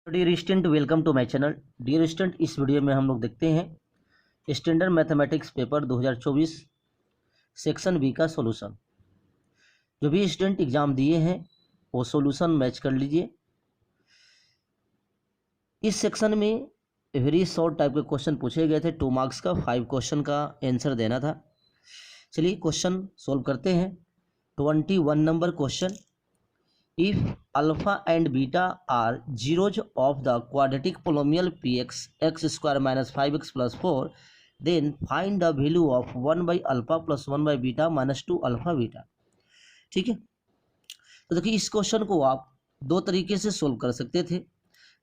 Dear student, welcome to my channel. Dear student, इस video में हम लोग देखते हैं standard mathematics paper 2024 section B का सॉल्यूशन। जो भी स्टूडेंट एग्जाम दिए हैं वो सॉल्यूशन मैच कर लीजिए। इस सेक्शन में वेरी शॉर्ट टाइप के क्वेश्चन पूछे गए थे। 2 मार्क्स का 5 क्वेश्चन का आंसर देना था। चलिए क्वेश्चन सोल्व करते हैं। 21 number question, if alpha and beta are zeros of the quadratic polynomial px x square minus 5x plus 4, then find the value of 1 by alpha plus 1 by beta minus 2 alpha beta। ठीक है, तो देखिए इस question को आप दो तरीके से सोल्व कर सकते थे।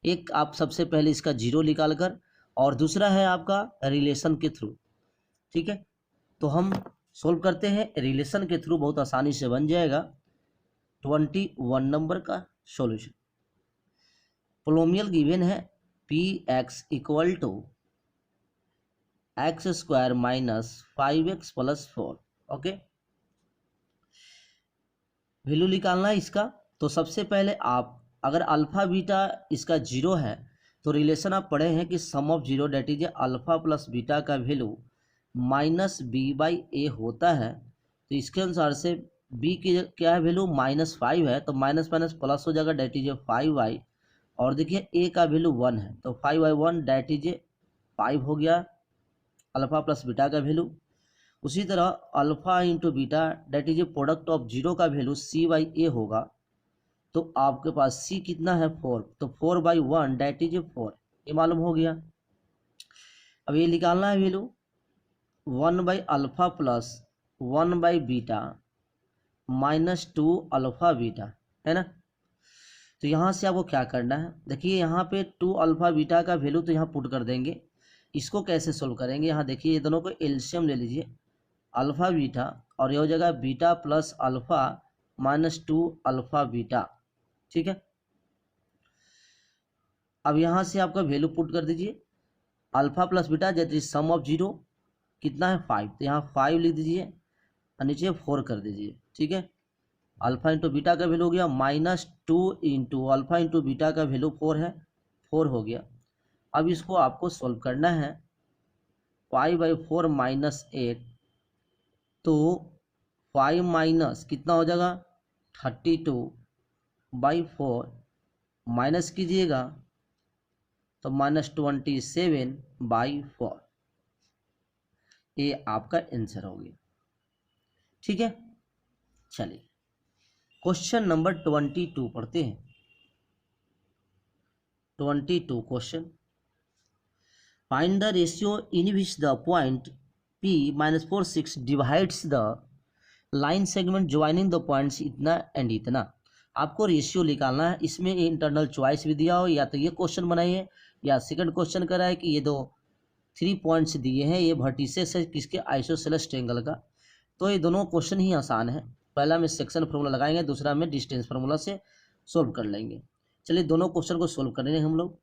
एक आप सबसे पहले इसका जीरो निकाल कर, और दूसरा है आपका रिलेशन के थ्रू। ठीक है, तो हम सोल्व करते हैं रिलेशन के थ्रू, बहुत आसानी से बन जाएगा। 21 नंबर का सॉल्यूशन। पोलोमियल गिवन है P X equal to X square minus 5x plus 4। Okay, value निकालना है इसका। तो सबसे पहले आप अगर अल्फा बीटा इसका जीरो है तो रिलेशन आप पढ़े हैं कि sum of zero that is alpha plus beta का value minus B by A होता है। तो इसके अनुसार से बी की क्या है वैल्यू -5 है, तो माइनस माइनस प्लस हो जाएगा, डेट इज 5y। और देखिए ए का वैल्यू 1 है, तो 5y1 डेट इज 5 हो गया अल्फा प्लस बीटा का वैल्यू। उसी तरह alpha into beta that is product of zero का वैल्यू c/a होगा। तो आपके पास c कितना है 4, तो 4/1 डेट इज 4, ये मालूम हो गया। अब ये निकालना है value 1 by alpha plus 1 by beta minus 2 alpha beta, है ना। तो यहाँ से आपको क्या करना है, देखिए यहाँ पे 2 अल्फा बीटा का वैल्यू तो यहाँ पुट कर देंगे। इसको कैसे सोल्व करेंगे, यहाँ देखिए ये दोनों को एलसीएम ले लीजिए, अल्फा बीटा और ये हो जाएगा beta plus alpha minus 2 alpha beta. ठीक है, अब यहाँ से आपका वैल्यू पुट कर दीजिए। अल्फा प्लस बीटा जैसे सम ऑफ जीरो कितना है 5, तो यहाँ 5 लिख दीजिए और नीचे 4 कर दीजिए। ठीक है, अल्फा इंटू बीटा का वैल्यू हो गया -2 इंटू अल्फा इंटू बीटा का वैल्यू 4 है, 4 हो गया। अब इसको आपको सोल्व करना है। 5/4 माइनस 8, तो 5 माइनस कितना हो जाएगा 32/4, माइनस कीजिएगा तो -27/4, ये आपका आंसर हो गया। ठीक है, चलिए क्वेश्चन नंबर 22 पढ़ते हैं। 22 question, find the ratio in which the point P-46 divides the line segment joining the points इतना एंड इतना। आपको रेशियो निकालना है। इसमें इंटरनल चॉइस भी दिया हो, या तो ये क्वेश्चन बनाइए, या सेकंड क्वेश्चन करा है कि ये दो 3 पॉइंट्स दिए हैं, ये वर्टिसेस है किसके, आइसोसेलेस ट्रायंगल का। तो ये दोनों क्वेश्चन ही आसान है। पहला में सेक्शन फार्मूला लगाएंगे, दूसरा में डिस्टेंस फार्मूला से सोल्व कर लेंगे। चलिए दोनों क्वेश्चन को सोल्व करेंगे हम लोग।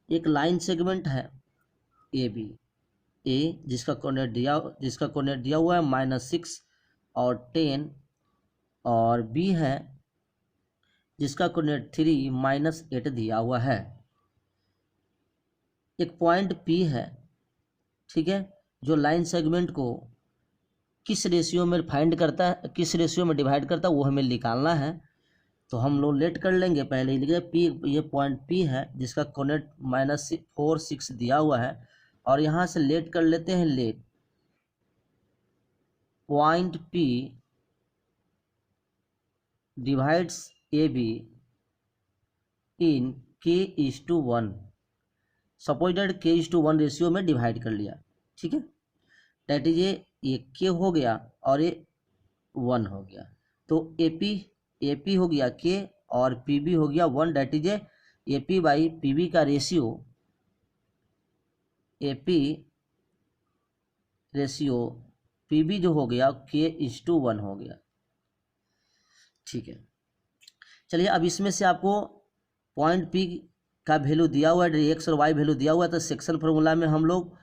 एक लाइन सेगमेंट है ए बी, ए जिसका कोऑर्डिनेट दिया हुआ है -6 और 10, और बी है जिसका कोऑर्डिनेट 3 -8 दिया हुआ है। एक पॉइंट पी है, ठीक है, जो लाइन सेगमेंट को किस रेशियो में फाइंड करता है, किस रेशियो में डिवाइड करता है, वो हमें निकालना है। तो हम लोग लेट कर लेंगे, पहले ही लिखे पी, ये पॉइंट पी है जिसका कोऑर्डिनेट -4 6 दिया हुआ है, और यहाँ से लेट कर लेते हैं। Let point P divides A be in k:1, सपोजिटेड k:1 ratio में डिवाइड कर लिया। ठीक है, डेट इज ये के हो गया और ये 1 हो गया, तो एपी हो गया के और पीबी हो गया 1, that is AP by PB का रेशियो, एपी रेशियो पीबी जो हो गया k:1 हो गया। ठीक है, चलिए अब इसमें से आपको पॉइंट पी का वैल्यू दिया हुआ है, एक्स और वाई वैल्यू दिया हुआ है, तो सेक्शन फार्मूला में हम लोग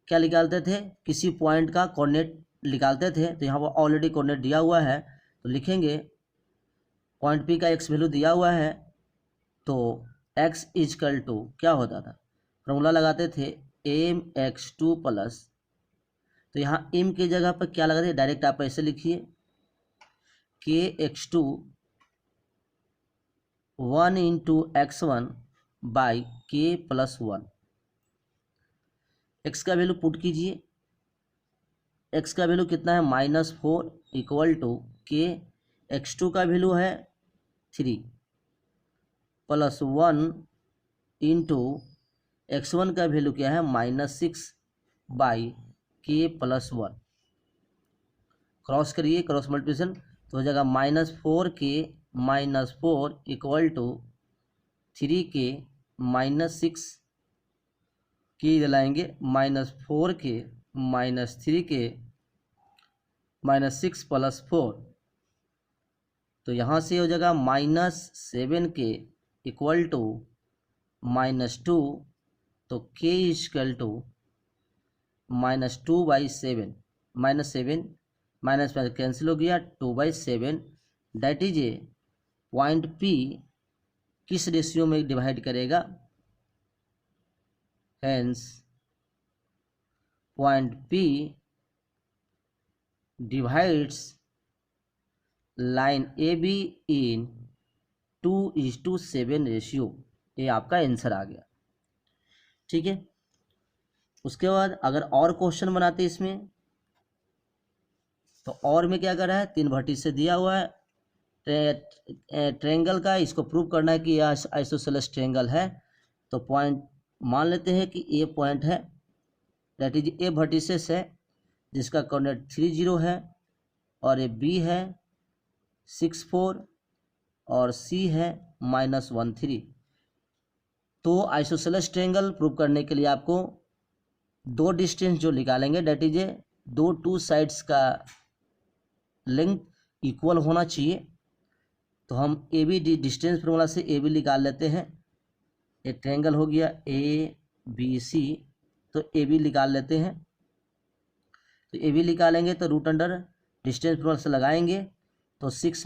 क्या निकालते थे, किसी पॉइंट का कोऑर्डिनेट निकालते थे। तो यहाँ पर ऑलरेडी कोऑर्डिनेट दिया हुआ है, तो लिखेंगे पॉइंट पी का एक्स वैल्यू दिया हुआ है, तो एक्स इजकल टू क्या होता था, फॉर्मूला लगाते थे एम एक्स टू प्लस, तो यहाँ एम की जगह पर क्या लगाते हैं, डायरेक्ट आप ऐसे लिखिए K X two 1 into X one by K plus 1। X का वैल्यू पुट कीजिए, एक्स का वैल्यू कितना है -4 equal to K X two का वैल्यू है 3 प्लस 1 इंटू एक्स वन का वैल्यू क्या है -6 बाई के प्लस 1। क्रॉस करिए, क्रॉस मल्टीप्लिकेशन तो हो जाएगा -4 के -4 इक्वल टू 3 के -6 की दिलाएंगे -4 के -3 के -6 प्लस 4, तो यहाँ से हो जाएगा -7 के इक्वल टू -2, तो k equal to -2/7, -7 minus cancel हो गया 2/7, that is a point P किस रेशियो में डिवाइड करेगा, hence point P divides line AB in 2:7 ratio. ये आपका आंसर आ गया। ठीक है, उसके बाद अगर और क्वेश्चन बनाते इसमें, तो और में क्या कर रहा है, 3 भट्टी से दिया हुआ है ट्रेंगल का, इसको प्रूव करना है कि यह आइसोसेलेस ट्रेंगल है। तो पॉइंट मान लेते हैं कि ए पॉइंट है, दैट इज ए वर्टिसेस है जिसका कोऑर्डिनेट 3 0 है, और ए बी है 6 4 और सी है -1 3। तो आइसोसेलेस ट्रेंगल प्रूव करने के लिए आपको दो डिस्टेंस जो निकालेंगे, दैट इज ए दो टू साइड्स का लेंथ इक्वल होना चाहिए। तो हम ए बी डिस्टेंस फॉर्मूला से ए बी निकाल लेते हैं। एक ट्रायंगल हो गया ए बी सी, तो ए बी निकाल लेते हैं। तो ए बी निकालेंगे तो रूट अंडर डिस्टेंस फॉर्मूला से लगाएंगे, तो 6 -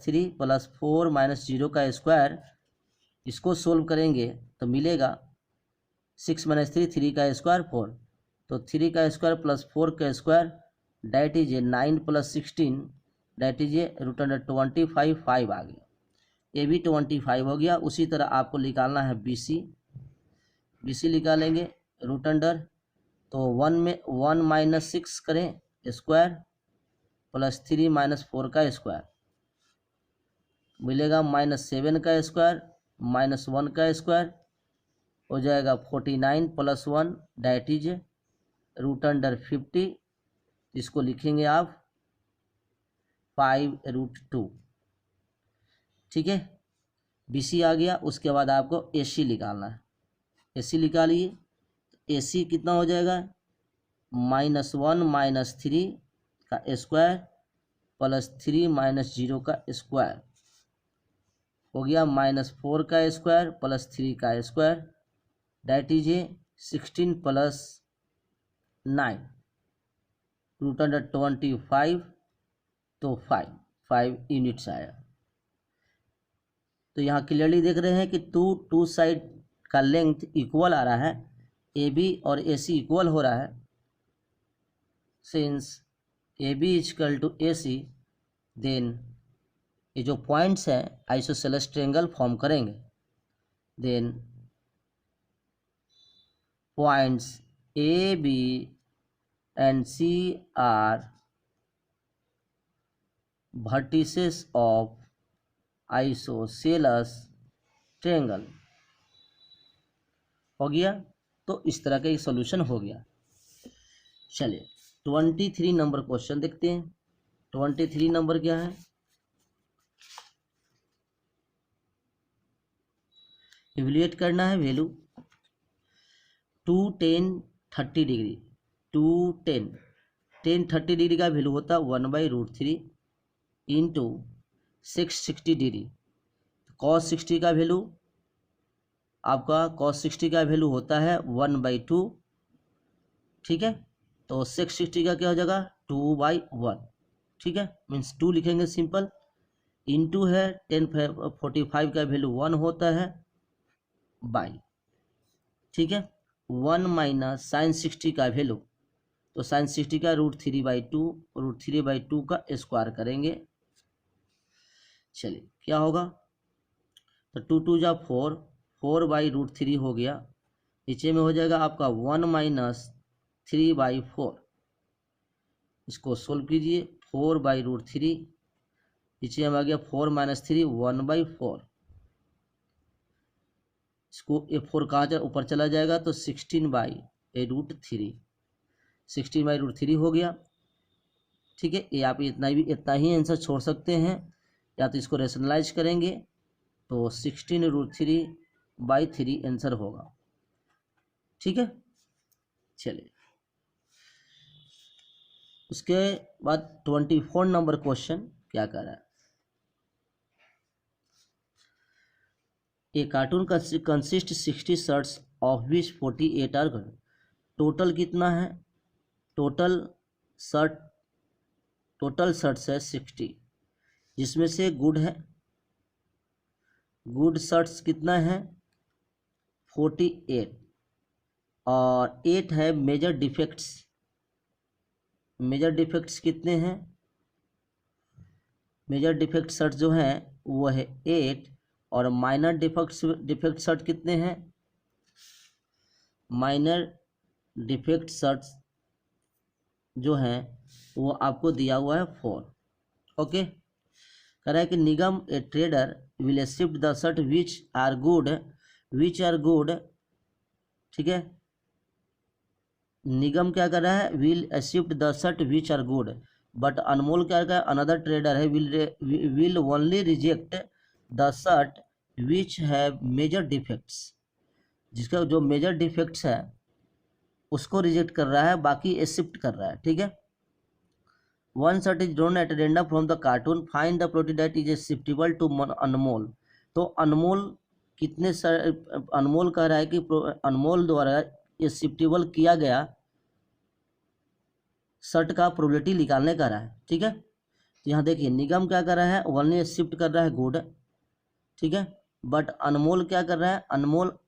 3 प्लस 4 - 0 का स्क्वायर, इसको सोल्व करेंगे तो मिलेगा 6 - 3 का स्क्वायर 4, तो 3 का स्क्वायर प्लस 4 का square that is a 9 + 16 that is a root under 25 5 आ गया। ए भी 25 हो गया। उसी तरह आपको निकालना है बी सी निकालेंगे रूट अंडर, तो 1 - 6 करें स्क्वायर प्लस 3 - 4 का स्क्वायर मिलेगा -7 का स्क्वायर -1 का स्क्वायर हो जाएगा 49 + 1 डैट इज रूट अंडर 50। इसको लिखेंगे आप 5√2। ठीक है, BC आ गया। उसके बाद आपको AC निकालना है। AC निकालिए, AC कितना हो जाएगा -1 - 3 का स्क्वायर प्लस 3 - 0 का स्क्वायर हो गया -4 का स्क्वायर प्लस 3 का square that is a 16 + 9 root under 25, तो 5 यूनिट्स आया। तो यहाँ क्लियरली देख रहे हैं कि टू साइड का लेंथ इक्वल आ रहा है, AB और AC इक्वल हो रहा है। सिंस AB = AC, देन ये जो पॉइंट्स हैं आइसोसेलेस ट्रायंगल फॉर्म करेंगे। Then points AB and C are vertices of isosceles triangle। हो गया, तो इस तरह का एक सॉल्यूशन हो गया। चलिए 23 नंबर क्वेश्चन देखते हैं। 23 नंबर क्या है, इवैल्यूएट करना है वैल्यू 2 10 30 डिग्री। 2 10 30 डिग्री का वैल्यू होता है 1/√3 इंटू 660 डिग्री। cos 60 का वैल्यू आपका cos 60 का वैल्यू होता है 1/2। ठीक है, तो 660 का क्या हो जाएगा 2/1। ठीक है, मीन्स 2 लिखेंगे सिंपल, इनटू है 1045 का वैल्यू 1 होता है बाई, ठीक है, 1 माइनस साइन 60 का वैल्यू, तो साइन 60 का √3/2, √3/2 का स्क्वायर करेंगे। चलिए क्या होगा, तो 2 2 जा 4, 4/√3 हो गया, नीचे में हो जाएगा आपका 1 माइनस 3/4, इसको सोल्व कीजिए, 4/√3, नीचे में आ गया 4 माइनस 3 1/4, इसको ये 4 कहाँ ऊपर चला जाएगा तो 16/√3, 16/√3 हो गया, ठीक है। ये आप इतना ही आंसर छोड़ सकते हैं, या तो इसको रेशनलाइज करेंगे तो 16√3/3 आंसर होगा, ठीक है। चलिए उसके बाद 24 नंबर क्वेश्चन क्या कर रहा है, a carton consist 60 shirts of which 48 are good, total कितना है, टोटल शर्ट्स है 60, जिसमें से गुड है, गुड शर्ट्स कितना है 48, और 8 है मेजर डिफेक्ट्स, मेजर डिफेक्ट्स कितने हैं, मेजर डिफेक्ट शर्ट जो हैं वो है 8, और माइनर डिफेक्ट शर्ट कितने हैं, माइनर डिफेक्ट शर्ट्स जो हैं वो आपको दिया हुआ है 4, ओके। कह रहा है कि Nigam a trader will shift the shirt which are good, ठीक है, निगम क्या कर रहा है, will shift the shirt which are good, but Anmol क्या कर, अनदर ट्रेडर है, will only reject the shirt which have major defects, जिसका जो मेजर डिफेक्ट्स है उसको रिजेक्ट कर रहा है, बाकी शिफ्ट कर रहा है, ठीक है। One shirt is drawn at random from the carton, find the product that is shiftable to Anmol, तो अनमोल कितने अनमोल कह रहा है कि अनमोल द्वारा ये शिफ्टेबल किया गया शर्ट का प्रोबेबिलिटी निकालने का रहा है, ठीक है। तो यहाँ देखिए निगम क्या कर रहा है, ओनली शिफ्ट कर रहा है गुड, ठीक है, बट अनमोल क्या कर रहा है, अनमोल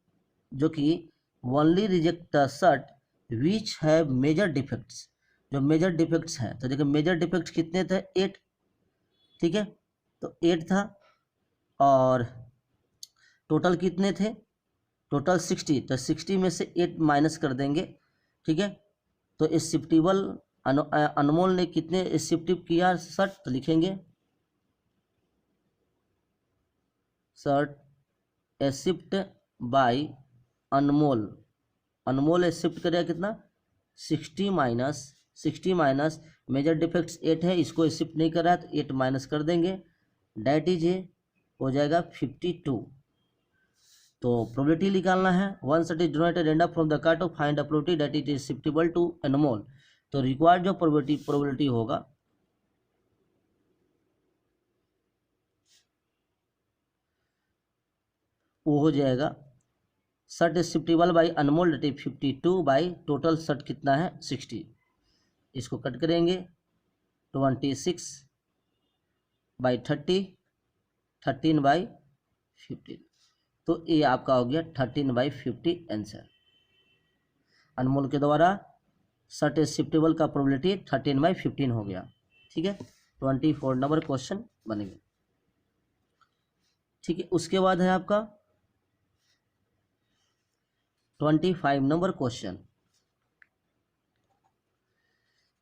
जो कि ओनली रिजेक्ट द शर्ट विच है मेजर डिफेक्ट्स, जो मेजर डिफेक्ट्स हैं, तो देखिए मेजर डिफेक्ट्स कितने थे 8, ठीक है, तो 8 था, और टोटल कितने थे, टोटल 60, तो 60 में से 8 माइनस कर देंगे, ठीक है। तो इस शिफ्टेबल अनमोल ने कितने शिफ्ट किया शर्ट, तो लिखेंगे shirt shift by Anmol, Anmol shift करेगा कितना 60 माइनस मेजर डिफेक्ट्स 8 है, इसको शिफ्ट नहीं कर रहा है तो 8 माइनस कर देंगे, डैट इज हो जाएगा 52। तो प्रोबेबिलिटी निकालना है, one shirt is donated random from the cart, find the probability that it is shiftable to Anmol, तो रिक्वायर्ड जो प्रोबेबिलिटी होगा वो हो जाएगा shirt is shiftable by Anmol that is 52 by total shirt कितना है 60, इसको कट करेंगे 26/30, 13/15, तो ये आपका हो गया 13/50 आंसर, अनमोल के द्वारा शर्ट इज शिफ्टेबल का प्रोबेबिलिटी 13/15 हो गया, ठीक है। 24 नंबर क्वेश्चन बन गया, ठीक है। उसके बाद है आपका 25 number question,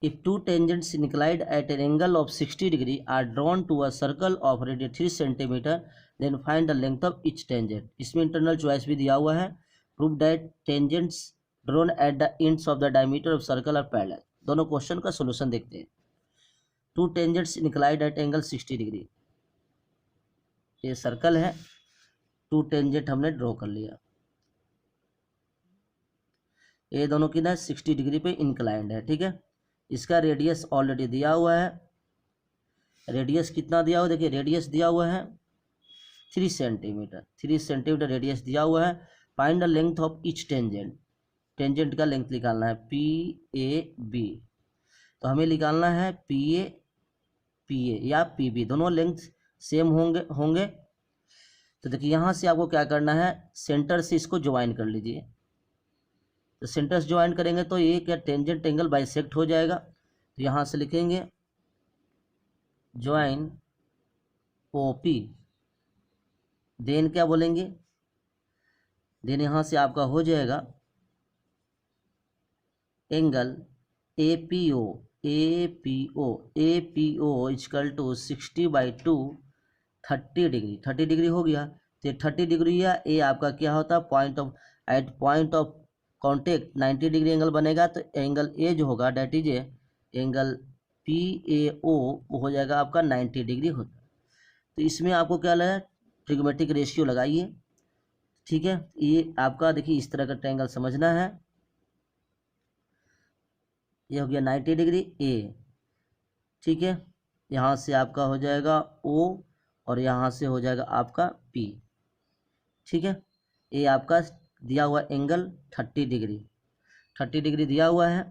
if two tangents inclined at an angle of 60 degree are drawn to a circle of radius 3 cm, then find the length of each tangent, इसमें इंटरनल चॉइस भी दिया हुआ है, prove that tangents drawn at the ends of the diameter of circle are parallel, दोनों question का solution देखते हैं। To tangents inclined at angle 60 degree, ये सर्कल है, टू टेंजेंट हमने ड्रॉ कर लिया, ये दोनों की ना 60 डिग्री पे इंक्लाइंड है, ठीक है। इसका रेडियस ऑलरेडी दिया हुआ है, रेडियस कितना दिया हुआ, देखिए रेडियस दिया हुआ है 3 सेंटीमीटर, 3 सेंटीमीटर रेडियस दिया हुआ है। Find the length of each tangent, tangent का लेंथ निकालना है PAB, तो हमें निकालना है PA पी ए या पी बी, दोनों लेंथ सेम होंगे। तो देखिए यहाँ से आपको क्या करना है, सेंटर से इसको ज्वाइन कर लीजिए। तो सेंटर से ज्वाइन करेंगे तो ये क्या टेंजेंट एंगल बाइसेक्ट हो जाएगा। तो यहाँ से लिखेंगे ज्वाइन ओ पी, देन क्या बोलेंगे, देन यहाँ से आपका हो जाएगा angle A P O, A P O, A P O equal to 60/2 30 degree, 30 degree हो गया। तो 30 डिग्री या ए आपका क्या होता है, point of contact 90 degree angle बनेगा। तो एंगल ए जो होगा that is angle P A O वो हो जाएगा आपका 90 डिग्री होता है। तो इसमें आपको क्या लगा, ट्रिग्मेटिक रेशियो लगाइए, ठीक है। ये आपका देखिए इस तरह का ट्रायंगल समझना है। ये हो गया 90 डिग्री ए, ठीक है। यहाँ से आपका हो जाएगा ओ और यहाँ से हो जाएगा आपका पी, ठीक है। ये आपका दिया हुआ एंगल 30 डिग्री, 30 डिग्री दिया हुआ है।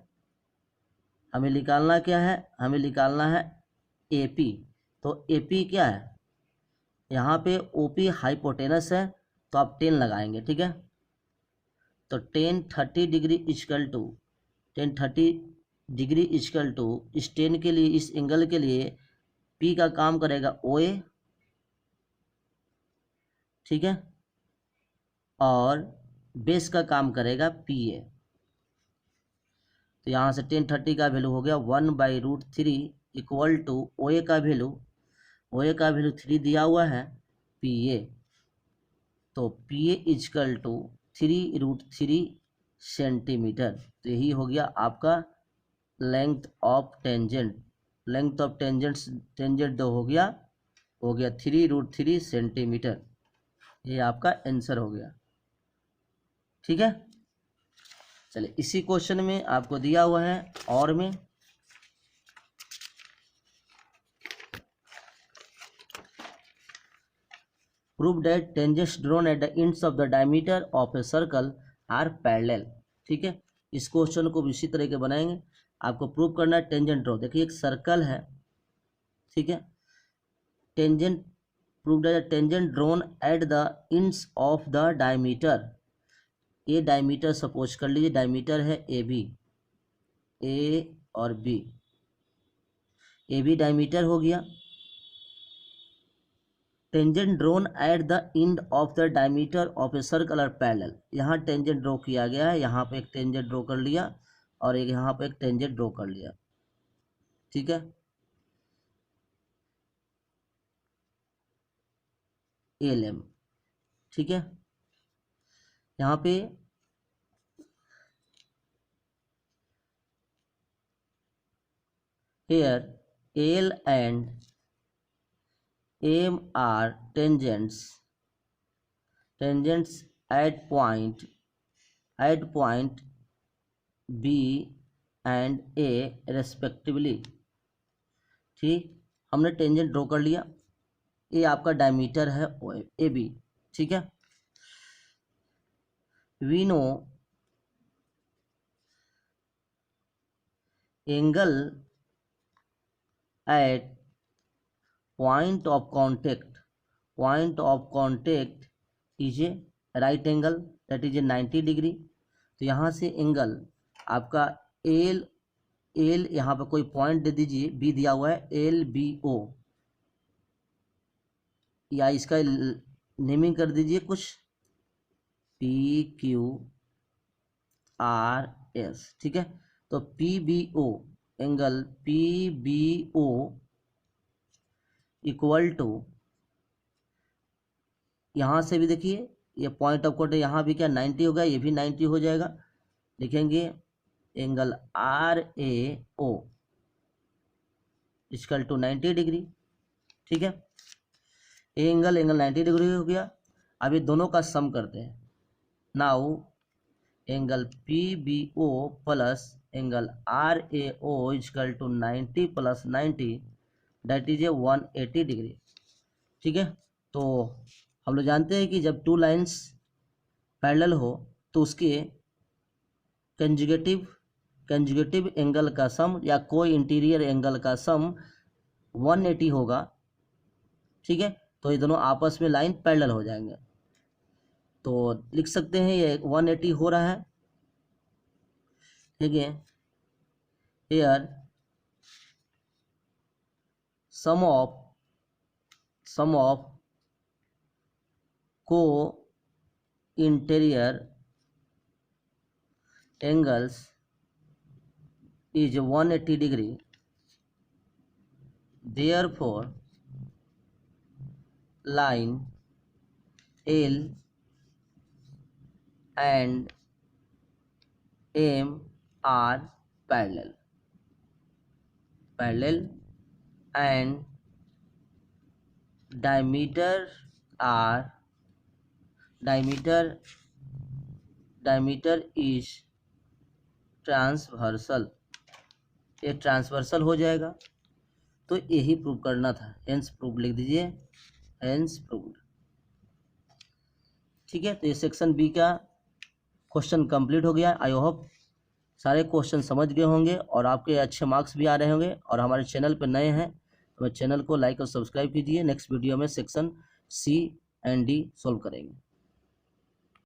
हमें निकालना क्या है, हमें निकालना है ए पी। तो ए पी क्या है, यहाँ पे ओ पी हाइपोटेनस है तो आप 10 लगाएंगे, ठीक है। तो 10 degree equal to 10 degree equal to इस 10 के लिए, इस एंगल के लिए पी का काम करेगा ओ ए, ठीक है, और बेस का काम करेगा पी ए। तो यहाँ से 10 का वैल्यू हो गया 1/√3 इक्वल टू ओ ए का वैल्यू, ओ ए का वैल्यू 3 दिया हुआ है पी ए। तो P A equal to 3√3 centimetre. तो यही हो गया आपका length of tangent, length of tangent हो गया 3√3 सेंटीमीटर। ये आपका आंसर हो गया, ठीक है। चलिए इसी क्वेश्चन में आपको दिया हुआ है और में prove that tangents drawn at the ends of the diameter of a circle are parallel, ठीक है। इस क्वेश्चन को भी इसी तरह के बनाएंगे। आपको प्रूव करना है टेंजेंट ड्रॉ। देखिए एक सर्कल है, ठीक है, tangent prove that tangent drawn at the ends of the diameter. ये डायमीटर सपोज कर लीजिए, डायमीटर है ए बी, ए और बी, ए बी डायमीटर हो गया। Tangent drawn at the end of the diameter of a circle are parallel. यहाँ tangent draw किया गया है, यहाँ पे एक टेंजेंट ड्रॉ कर लिया और एक यहाँ पे एक टेंजेंट ड्रॉ कर लिया, ठीक है। एल एम, ठीक है। यहाँ पे here L and M are tangents at point B and A respectively, ठीक। हमने टेंजेंट ड्रॉ कर लिया, ये आपका डायमीटर है ए बी, ठीक है। We know angle at point of contact is a right angle, that is a 90 degree. तो यहाँ से एंगल आपका एल यहाँ पर कोई पॉइंट दे दीजिए, बी दिया हुआ है एल बी ओ, या इसका नेमिंग कर दीजिए कुछ पी क्यू आर एस, ठीक है। तो P B O, angle P B O equal to, यहाँ से भी देखिए ये पॉइंट ऑफ कॉन्टेक्ट यहाँ भी क्या 90 होगा, ये भी 90 हो जाएगा। लिखेंगे angle R A O equal to 90 degree, ठीक है। एंगल 90 डिग्री हो गया। अभी दोनों का सम करते हैं। Now angle P B O plus angle R A O equal to 90 + 90 that is a 180 degree, ठीक है। तो हम लोग जानते हैं कि जब टू लाइंस पैरेलल हो तो उसके कंजुगेटिव एंगल का सम या कोई इंटीरियर एंगल का सम 180 होगा, ठीक है, तो ये दोनों आपस में लाइन पैरेलल हो जाएंगे। तो लिख सकते हैं ये 180 हो रहा है, ठीक है। हेयर सम ऑफ को interior angles is 180 degree, therefore line L and M are parallel and diameter is transversal, ये ट्रांसवर्सल हो जाएगा। तो यही प्रूव करना था, हेंस प्रूव लिख दीजिए, हेंस प्रूव्ड, ठीक है। तो ये सेक्शन बी का क्वेश्चन कंप्लीट हो गया। आई होप सारे क्वेश्चन समझ गए होंगे और आपके अच्छे मार्क्स भी आ रहे होंगे। और हमारे चैनल पर नए हैं तो चैनल को लाइक और सब्सक्राइब कीजिए। नेक्स्ट वीडियो में section C and D solve करेंगे।